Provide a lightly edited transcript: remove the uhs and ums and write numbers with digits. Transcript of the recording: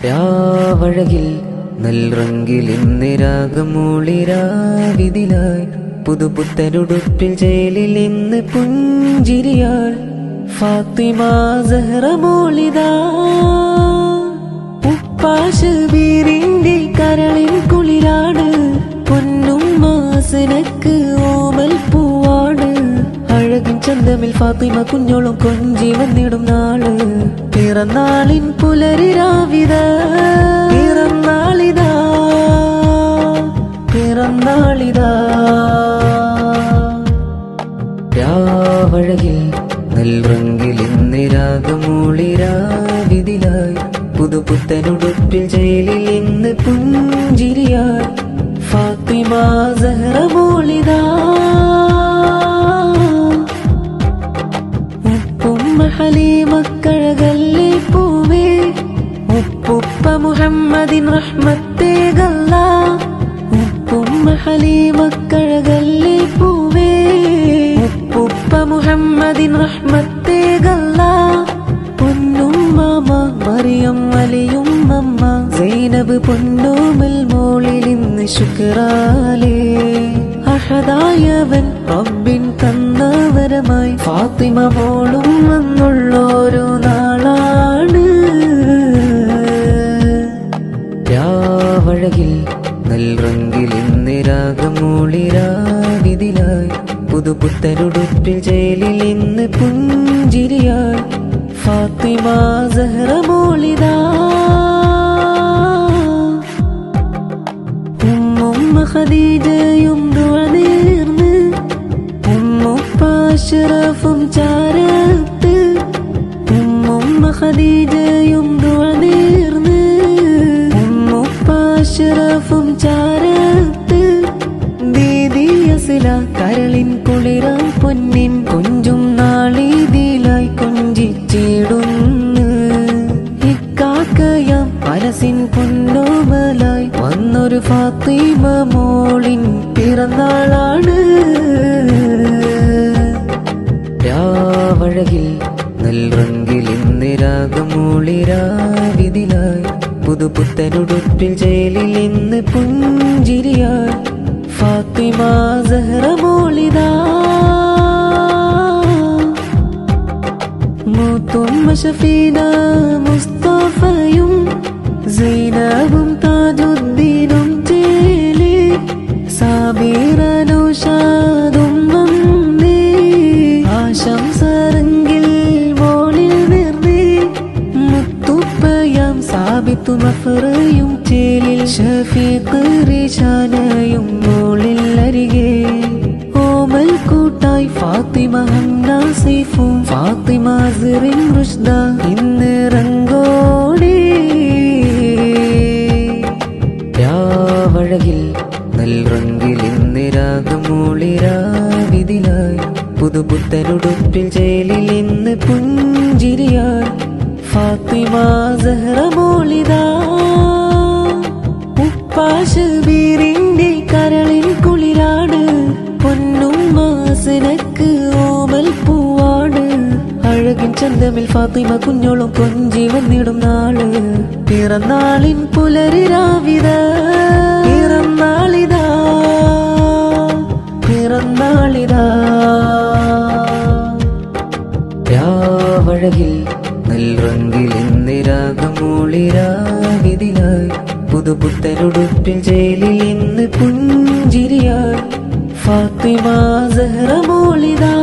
രാവഴകിൽ നൽറങ്കിൽ ഇന്ന് രാഗമൂളിരാവിതിലായി പുതുപുത്തനുടുപ്പിൽ ജയിലിൽ ഇന്ന് പുഞ്ചിരിയാൾ ഫാത്തിമ സഹറ മോളിദാ ഉപ്പാശബീറിന്റെ കരളിൻ കുളിരാണ് പൊന്നും മാസനക്ക് ഓമൽ പൂവാണ് അഴകിൻ ചന്തമിൽ ഫാത്തിമ കുഞ്ഞോളും കൊഞ്ചി വന്നിടും നാള് പിറന്നാളിൻ പുലരിരാവിത പിറന്നാളിതാ പിറന്നാളിതാ രാവഴകിൽ നൽറങ്കിൽ ഇന്ന് രാഗമൂളിരാവിതിലായി പുതുപുത്തനുടുപ്പിൽ ജയിലിൽ ഇന്ന് പുഞ്ചിരിയായി ഫാത്തിമ സഹറ മോളിദാ ഉപ്പുമ്മ ഹലീമക്കഴകല്ലേ പൂവേ ഉപ്പുപ്പ മുഹമ്മദിൻ റഹ്മത്തേകല്ല ഉപ്പുമ്മ ഹലീമക്കഴകല്ലേ പൂവേ ഉപ്പുപ്പ മുഹമ്മദിൻ റഹ്മത്തേകല്ല പൊന്നുമ്മ മറിയം അലിയും അമ്മ സൈനബ് പൊന്നോമൽ മോളിൽ ഇന്ന് ശുക്രാലേ അഹദായവൻ റബ്ബിൻ തന്നവരമായി ഫാത്തിമ മോളും വന്നുള്ളൊരു നാളാണ് രാവഴകിൽ നൽറങ്കിൽ ഇന്ന് രാഗമൂളിരാവിതിലായി പുതുപുത്തനുടുപ്പിൽ ജയിലിൽ ഇന്ന് പുഞ്ചിരിയായി ഫാത്തിമ സഹറ മോളിദാ ഉമ്മുമ്മ ഖദീജയും ദുആനേർന്ന് ഉമ്മുപ്പ അഷ്റഫും ചാരത്ത് ഉമ്മുമ്മ ഖദീജയും ദുആനേർന്ന് ഉമ്മുപ്പ അഷ്റഫും ചാരത്ത് ദീദി അസ്ല കരളിൻ കുളിരാം പൊന്നിൻ കൊഞ്ചും നാളിതിലായി കൊഞ്ചിച്ചിടുന്നു ഇക്കാക്കയാം മനസ്സിൻ പൊന്നോമലായി വന്നൊരു ഫാത്തിമ മോളിൻ പിറന്നാളാണ് രാവഴകിൽ നൽറങ്കിൽ ഇന്ന് രാഗമൂളിരാവിതിലായി പുതുപുത്തനുടുപ്പിൽ ജയിലിൽ ഇന്ന് പുഞ്ചിരിയായി ഫാത്തിമ സഹറ മോളിദാ മൂത്തുമ്മ ഷഫീന മുസ്തഫയും സൈനബും താജുദ്ദീനും ചേലി സാബിറ നൗഷാദും വന്നേ ആശംസരങ്കിൽ മോളിൽ നിർന്നേ മുത്തുപ്പയാം സാബിത്തു മഫറയും ചേലിൽ ഷഫീഖ് റിഷാനയും മോളിൽ അരികെ ഓമൽ കൂട്ടായി ഫാത്തിമ ഹംന സൈഫും ഫാത്തിമ സിറിൻ റുഷ്ദ ഇന്ന് റങ്കോടി രാവഴകിൽ നൽറങ്കിൽ ഇന്ന് രാഗമൂളിരാവിതിലായി പുതുപുത്തനുടുപ്പിൽ ജയിലിൽ ഇന്ന് പുഞ്ചിരിയായി ഫാത്തിമ സഹറ മോളിദാ ഉപ്പാശബീറിന്റെ കരളിൻ കുളിരാണ് പൊന്നും മാസനക്ക് ഓമൽ പൂവാണ് അഴകിൻ ചന്തമിൽ ഫാത്തിമ കുഞ്ഞോളും കൊഞ്ചി വന്നിടും നാള് പിറന്നാളിൻ പുലരിരാവിത പിറന്നാളിതാ പിറന്നാളിതാ രാവഴകിൽ നൽറങ്കിൽ ഇന്ന് രാഗമൂളിരാവിതിലായി പുതുപുത്തനുടുപ്പിൽ ജയിലിൽ ഇന്ന് പുഞ്ചിരിയായി ഫാത്തിമ സഹറ മോളിദാ